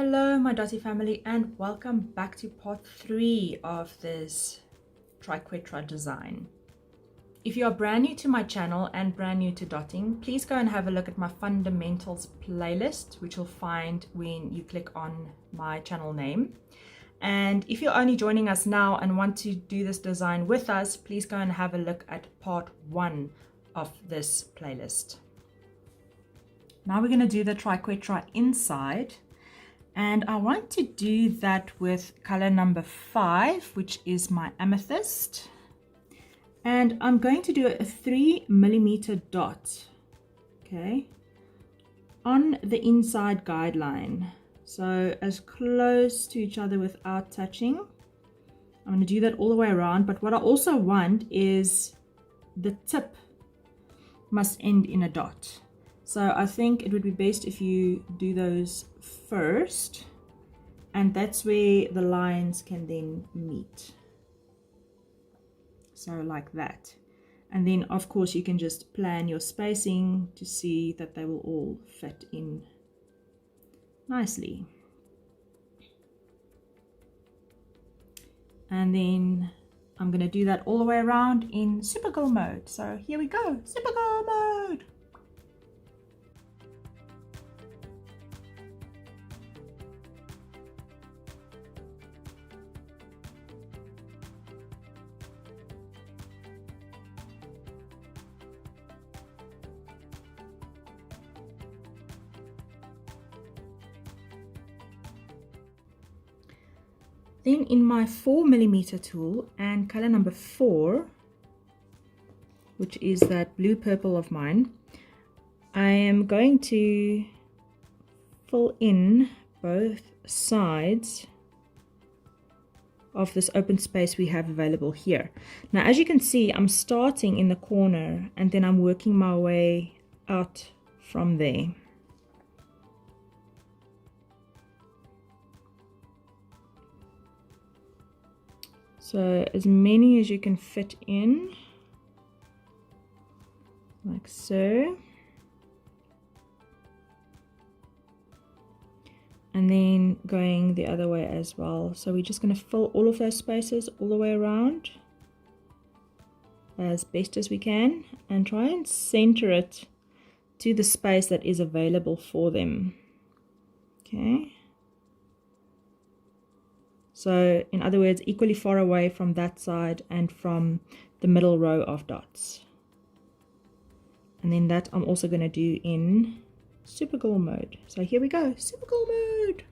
Hello my Dotty family, and welcome back to part 3 of this Triquetra design. If you are brand new to my channel and brand new to dotting, please go and have a look at my fundamentals playlist, which you'll find when you click on my channel name. And if you're only joining us now and want to do this design with us, please go and have a look at part 1 of this playlist. Now we're going to do the Triquetra inside. And I want to do that with color number 5, which is my amethyst. And I'm going to do a 3mm dot, okay, on the inside guideline. So as close to each other without touching. I'm going to do that all the way around. But what I also want is the tip must end in a dot. So I think it would be best if you do those first, and that's where the lines can then meet. So like that. And then of course you can just plan your spacing to see that they will all fit in nicely. And then I'm going to do that all the way around in Supergirl mode. So here we go, Supergirl mode. Then in my 4mm tool and color number 4, which is that blue purple of mine, I am going to fill in both sides of this open space we have available here. Now as you can see, I'm starting in the corner and then I'm working my way out from there. So as many as you can fit in, like so. And then going the other way as well. So we're just going to fill all of those spaces all the way around as best as we can and try and center it to the space that is available for them. Okay. So in other words, equally far away from that side and from the middle row of dots. And then that I'm also going to do in Supergirl mode. So here we go, Supergirl mode.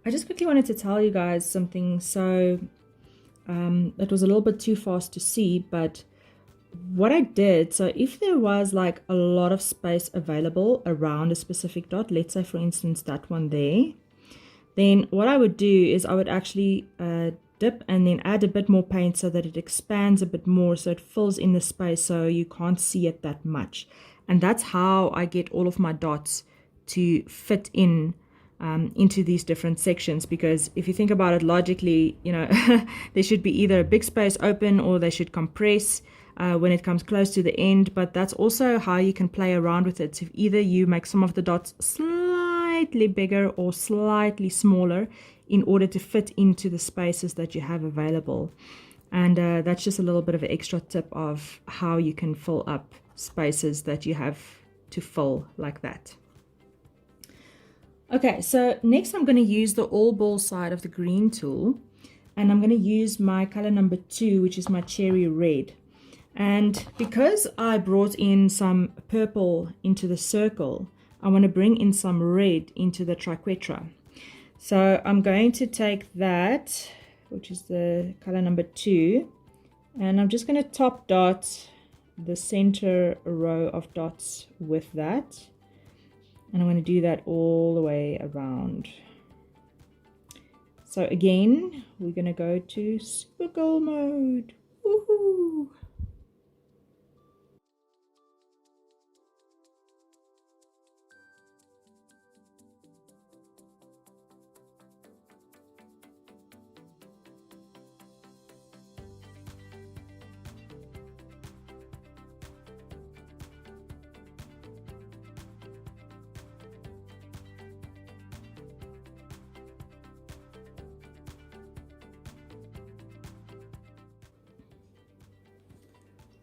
I just quickly wanted to tell you guys something. So it was a little bit too fast to see, but what I did, so if there was like a lot of space available around a specific dot, let's say for instance that one there, then what I would do is I would actually dip and then add a bit more paint so that it expands a bit more, so it fills in the space so you can't see it that much. And that's how I get all of my dots to fit in into these different sections, because if you think about it logically, you know, there should be either a big space open or they should compress when it comes close to the end. But that's also how you can play around with it. So if either you make some of the dots slightly bigger or slightly smaller in order to fit into the spaces that you have available. And that's just a little bit of an extra tip of how you can fill up spaces that you have to fill like that. Okay, so next I'm going to use the all ball side of the green tool, and I'm going to use my color number 2, which is my cherry red. And because I brought in some purple into the circle, I want to bring in some red into the Triquetra. So I'm going to take that, which is the color number 2, and I'm just going to top dot the center row of dots with that. And I'm going to do that all the way around. So again, we're going to go to squiggle mode. Woohoo!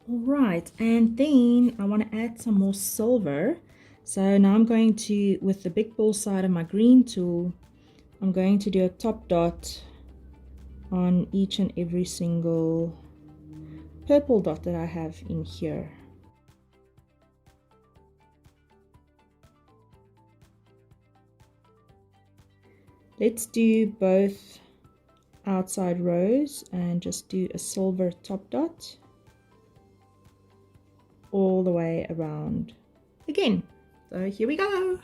All right, and then I want to add some more silver. So now I'm going to, with the big ball side of my green tool, I'm going to do a top dot on each and every single purple dot that I have in here. Let's do both outside rows and just do a silver top dot all the way around again. So here we go.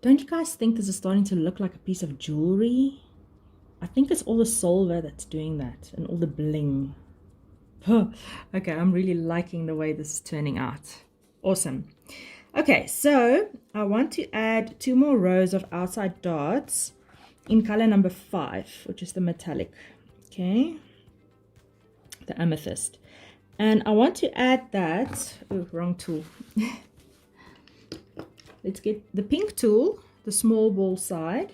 Don't you guys think this is starting to look like a piece of jewelry? I think it's all the silver that's doing that and all the bling. Okay, I'm really liking the way this is turning out. Awesome. Okay, so I want to add 2 more rows of outside dots in color number 5, which is the metallic. Okay, the amethyst. And I want to add that, oh, wrong tool. Let's get the pink tool, the small ball side.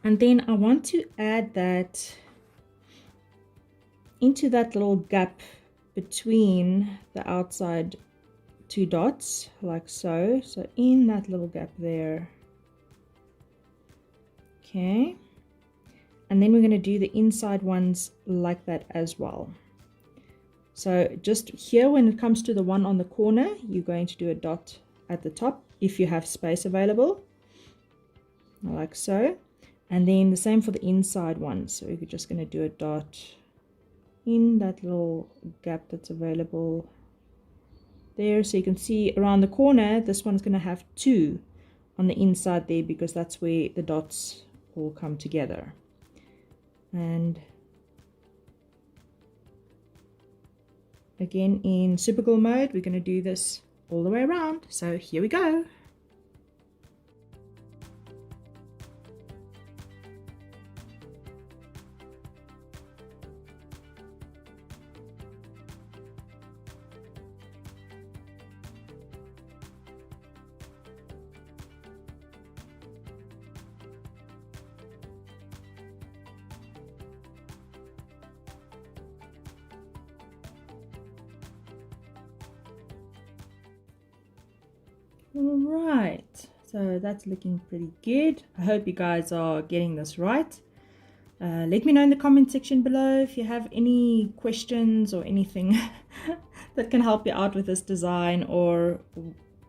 And then I want to add that into that little gap between the outside 2 dots, like so. So in that little gap there. Okay. And then we're going to do the inside ones like that as well. So just here, when it comes to the one on the corner, you're going to do a dot at the top if you have space available, like so. And then the same for the inside one. So we're just going to do a dot in that little gap that's available there. So you can see around the corner, this one's going to have 2 on the inside there because that's where the dots all come together. And again, in super glue mode, we're going to do this all the way around. So here we go. All right, so that's looking pretty good. I hope you guys are getting this right. Let me know in the comment section below if you have any questions or anything that can help you out with this design, or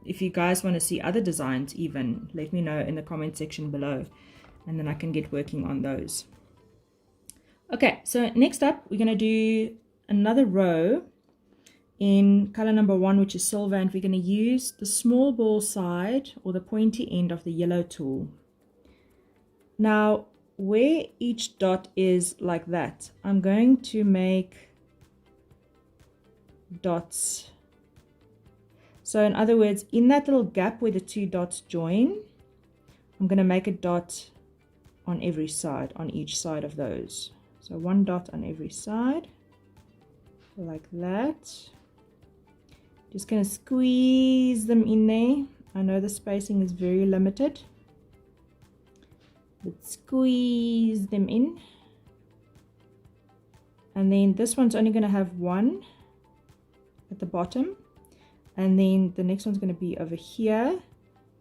if you guys want to see other designs even, let me know in the comment section below and then I can get working on those. Okay, so next up we're going to do another row in color number 1, which is silver, and we're going to use the small ball side or the pointy end of the yellow tool. Now where each dot is like that, I'm going to make dots. So in other words, in that little gap where the 2 dots join, I'm going to make a dot on every side, on each side of those. So 1 dot on every side, like that. Just going to squeeze them in there. I know the spacing is very limited, but squeeze them in. And then this one's only going to have 1 at the bottom, and then the next one's going to be over here.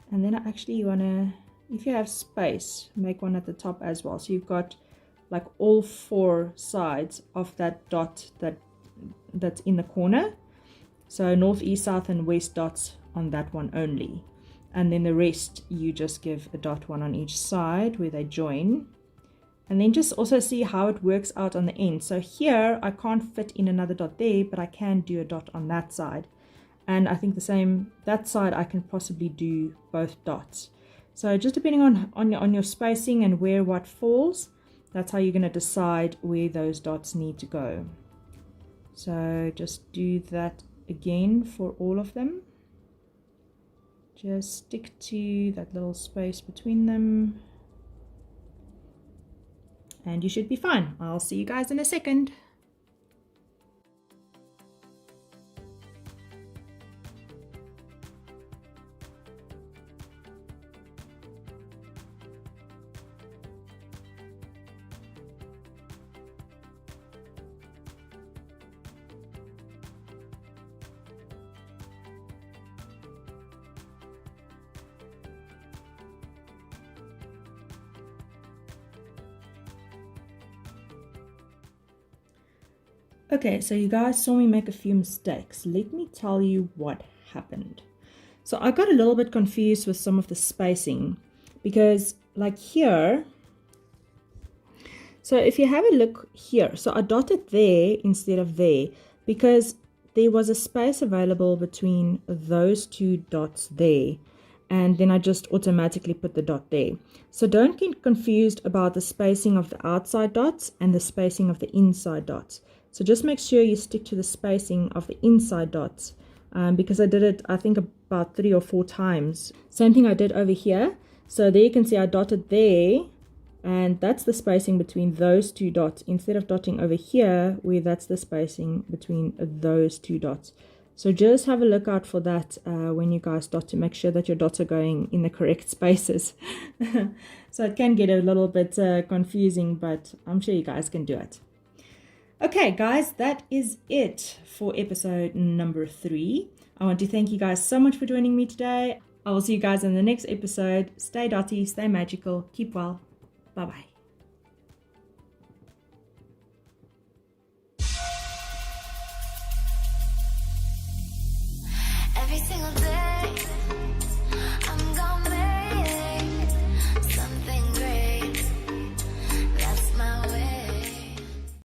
And then I actually want to, if you have space, make one at the top as well. So you've got like all 4 sides of that dot that's in the corner. So north, east, south and west dots on that one only. And then the rest you just give a dot one on each side where they join. And then just also see how it works out on the end. So here I can't fit in another dot there, but I can do a dot on that side. And I think the same, that side I can possibly do both dots. So just depending on your spacing and where what falls, that's how you're going to decide where those dots need to go. So just do that again for all of them. Just stick to that little space between them. And you should be fine. I'll see you guys in a second. Okay, so you guys saw me make a few mistakes. Let me tell you what happened. So I got a little bit confused with some of the spacing because like here, so if you have a look here, so I dotted there instead of there because there was a space available between those 2 dots there. And then I just automatically put the dot there. So don't get confused about the spacing of the outside dots and the spacing of the inside dots. So just make sure you stick to the spacing of the inside dots because I did it, I think, about 3 or 4 times. Same thing I did over here. So there you can see I dotted there, and that's the spacing between those 2 dots instead of dotting over here where that's the spacing between those 2 dots. So just have a look out for that when you guys dot to make sure that your dots are going in the correct spaces. So it can get a little bit confusing, but I'm sure you guys can do it. Okay, guys, that is it for episode number 3. I want to thank you guys so much for joining me today. I will see you guys in the next episode. Stay dotty, stay magical, keep well. Bye-bye.